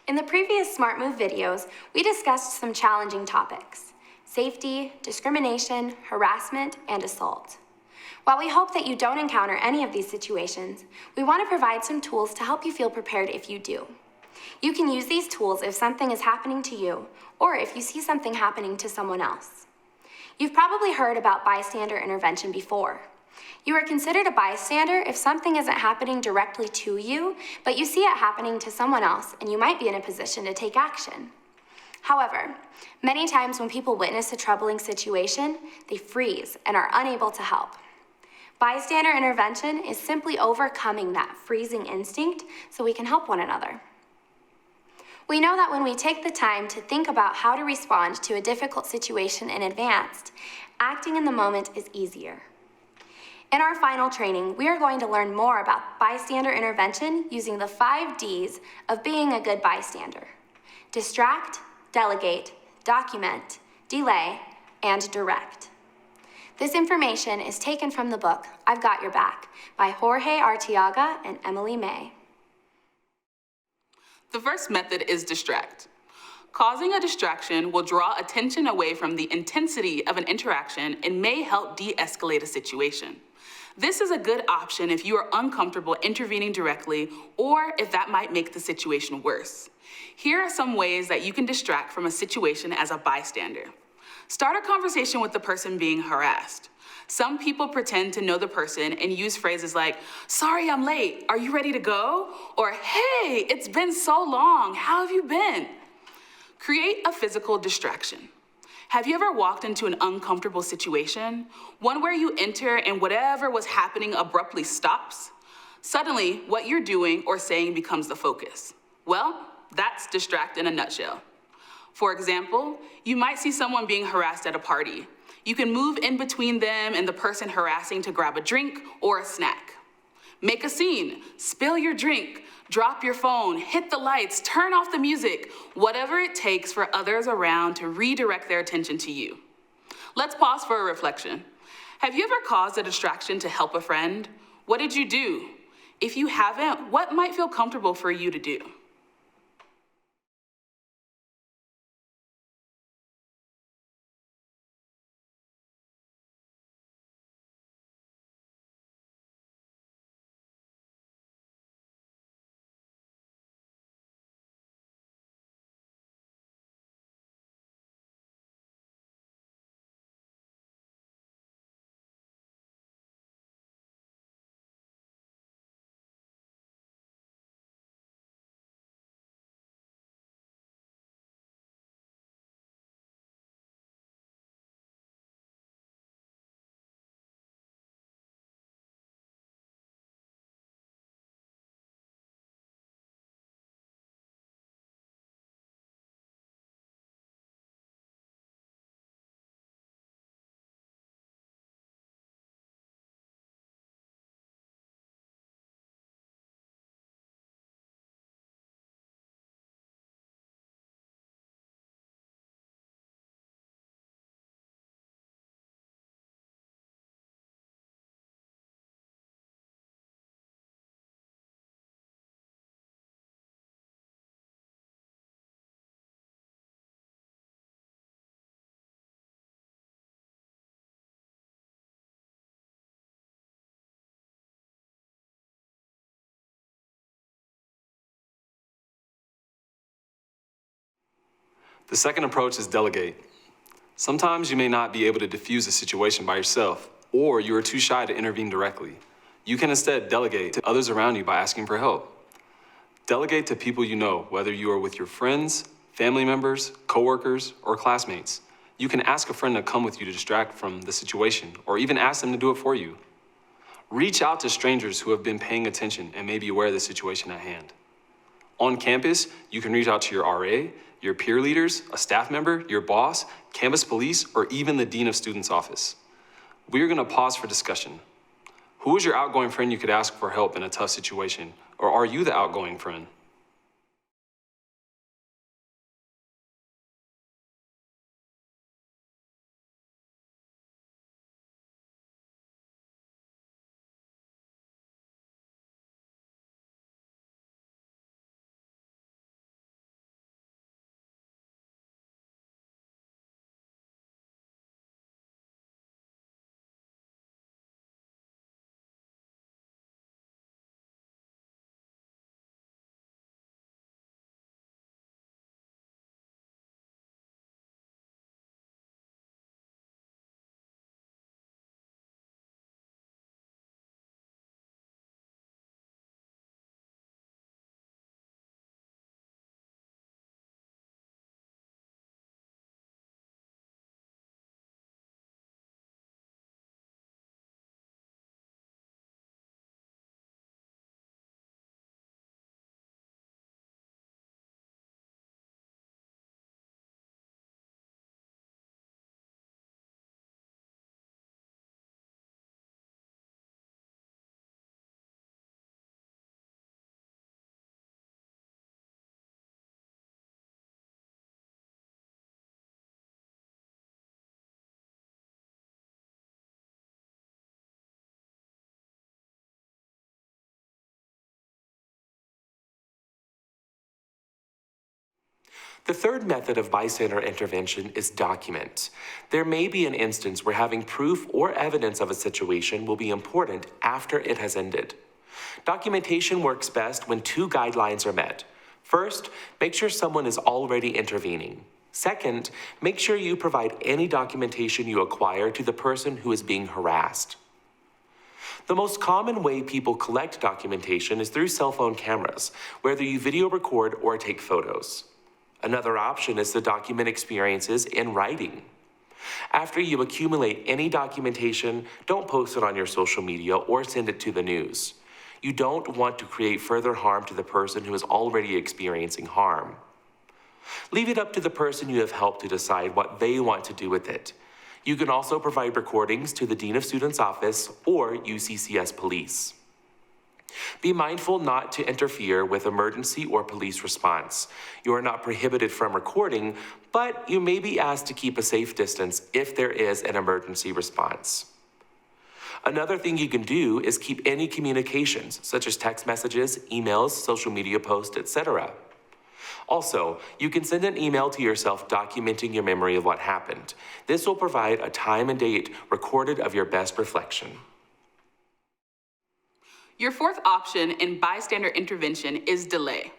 In the previous Smart Move videos, we discussed some challenging topics: safety, discrimination, harassment, and assault. While we hope that you don't encounter any of these situations, we want to provide some tools to help you feel prepared if you do. You can use these tools if something is happening to you, or if you see something happening to someone else. You've probably heard about bystander intervention before. You are considered a bystander if something isn't happening directly to you, but you see it happening to someone else and you might be in a position to take action. However, many times when people witness a troubling situation, they freeze and are unable to help. Bystander intervention is simply overcoming that freezing instinct so we can help one another. We know that when we take the time to think about how to respond to a difficult situation in advance, acting in the moment is easier. In our final training, we are going to learn more about bystander intervention using the 5 Ds of being a good bystander: distract, delegate, document, delay, and direct. This information is taken from the book, I've Got Your Back, by Jorge Arteaga and Emily May. The first method is distract. Causing a distraction will draw attention away from the intensity of an interaction and may help de-escalate a situation. This is a good option if you are uncomfortable intervening directly or if that might make the situation worse. Here are some ways that you can distract from a situation as a bystander. Start a conversation with the person being harassed. Some people pretend to know the person and use phrases like, "Sorry, I'm late. Are you ready to go?" Or, "Hey, it's been so long. How have you been?" Create a physical distraction. Have you ever walked into an uncomfortable situation? One where you enter and whatever was happening abruptly stops? Suddenly, what you're doing or saying becomes the focus. Well, that's distract in a nutshell. For example, you might see someone being harassed at a party. You can move in between them and the person harassing to grab a drink or a snack. Make a scene, spill your drink, drop your phone, hit the lights, turn off the music, whatever it takes for others around to redirect their attention to you. Let's pause for a reflection. Have you ever caused a distraction to help a friend? What did you do? If you haven't, what might feel comfortable for you to do? The second approach is delegate. Sometimes you may not be able to diffuse a situation by yourself, or you are too shy to intervene directly. You can instead delegate to others around you by asking for help. Delegate to people you know, whether you are with your friends, family members, coworkers, or classmates. You can ask a friend to come with you to distract from the situation, or even ask them to do it for you. Reach out to strangers who have been paying attention and may be aware of the situation at hand. On campus, you can reach out to your RA, your peer leaders, a staff member, your boss, campus police, or even the Dean of Students' office. We are going to pause for discussion. Who is your outgoing friend you could ask for help in a tough situation? Or are you the outgoing friend? The third method of bystander intervention is document. There may be an instance where having proof or evidence of a situation will be important after it has ended. Documentation works best when two guidelines are met. First, make sure someone is already intervening. Second, make sure you provide any documentation you acquire to the person who is being harassed. The most common way people collect documentation is through cell phone cameras, whether you video record or take photos. Another option is to document experiences in writing. After you accumulate any documentation, don't post it on your social media or send it to the news. You don't want to create further harm to the person who is already experiencing harm. Leave it up to the person you have helped to decide what they want to do with it. You can also provide recordings to the Dean of Students Office or UCCS Police. Be mindful not to interfere with emergency or police response. You are not prohibited from recording, but you may be asked to keep a safe distance if there is an emergency response. Another thing you can do is keep any communications, such as text messages, emails, social media posts, etc. Also, you can send an email to yourself documenting your memory of what happened. This will provide a time and date recorded of your best reflection. Your fourth option in bystander intervention is delay.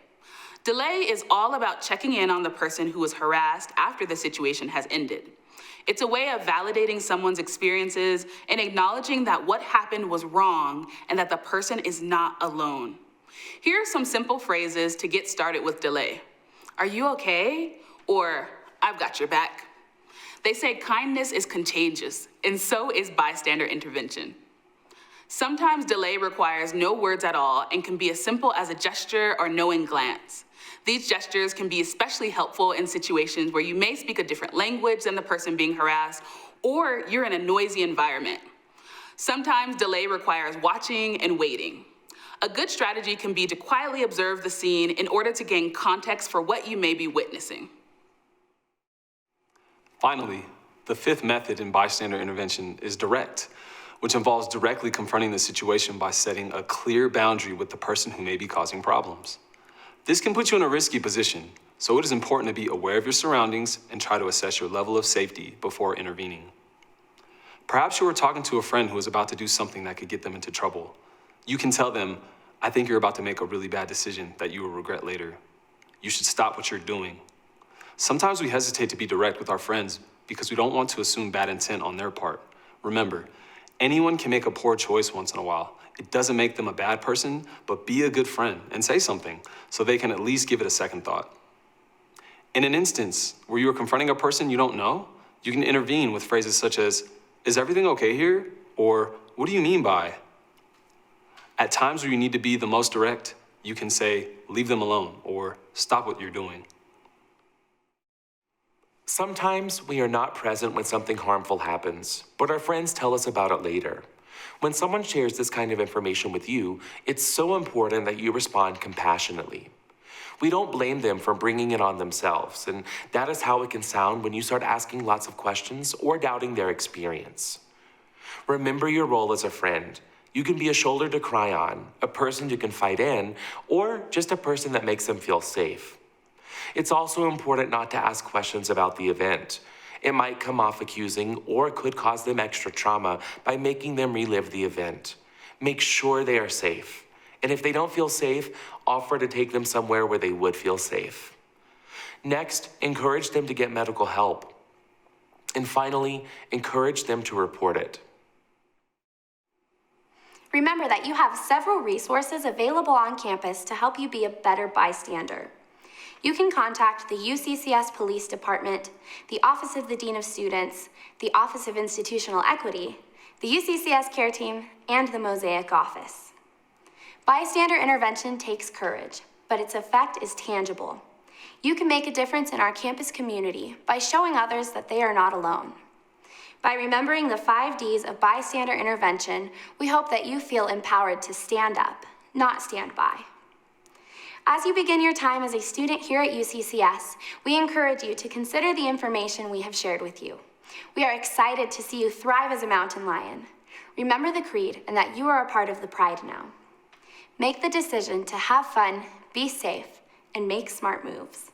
Delay is all about checking in on the person who was harassed after the situation has ended. It's a way of validating someone's experiences and acknowledging that what happened was wrong and that the person is not alone. Here are some simple phrases to get started with delay. Are you okay? Or, I've got your back. They say kindness is contagious, and so is bystander intervention. Sometimes delay requires no words at all and can be as simple as a gesture or knowing glance. These gestures can be especially helpful in situations where you may speak a different language than the person being harassed, or you're in a noisy environment. Sometimes delay requires watching and waiting. A good strategy can be to quietly observe the scene in order to gain context for what you may be witnessing. Finally, the fifth method in bystander intervention is direct, which involves directly confronting the situation by setting a clear boundary with the person who may be causing problems. This can put you in a risky position, so it is important to be aware of your surroundings and try to assess your level of safety before intervening. Perhaps you were talking to a friend who is about to do something that could get them into trouble. You can tell them, I think you're about to make a really bad decision that you will regret later. You should stop what you're doing. Sometimes we hesitate to be direct with our friends because we don't want to assume bad intent on their part. Remember, anyone can make a poor choice once in a while. It doesn't make them a bad person, but be a good friend and say something so they can at least give it a second thought. In an instance where you are confronting a person you don't know, you can intervene with phrases such as, is everything okay here? Or, what do you mean by? At times where you need to be the most direct, you can say, leave them alone, or stop what you're doing. Sometimes we are not present when something harmful happens, but our friends tell us about it later. When someone shares this kind of information with you, it's so important that you respond compassionately. We don't blame them for bringing it on themselves, and that is how it can sound when you start asking lots of questions or doubting their experience. Remember your role as a friend. You can be a shoulder to cry on, a person you can confide in, or just a person that makes them feel safe. It's also important not to ask questions about the event. It might come off accusing or it could cause them extra trauma by making them relive the event. Make sure they are safe. And if they don't feel safe, offer to take them somewhere where they would feel safe. Next, encourage them to get medical help. And finally, encourage them to report it. Remember that you have several resources available on campus to help you be a better bystander. You can contact the UCCS Police Department, the Office of the Dean of Students, the Office of Institutional Equity, the UCCS Care Team, and the Mosaic Office. Bystander intervention takes courage, but its effect is tangible. You can make a difference in our campus community by showing others that they are not alone. By remembering the 5 Ds of bystander intervention, we hope that you feel empowered to stand up, not stand by. As you begin your time as a student here at UCCS, we encourage you to consider the information we have shared with you. We are excited to see you thrive as a mountain lion. Remember the creed and that you are a part of the pride now. Make the decision to have fun, be safe, and make smart moves.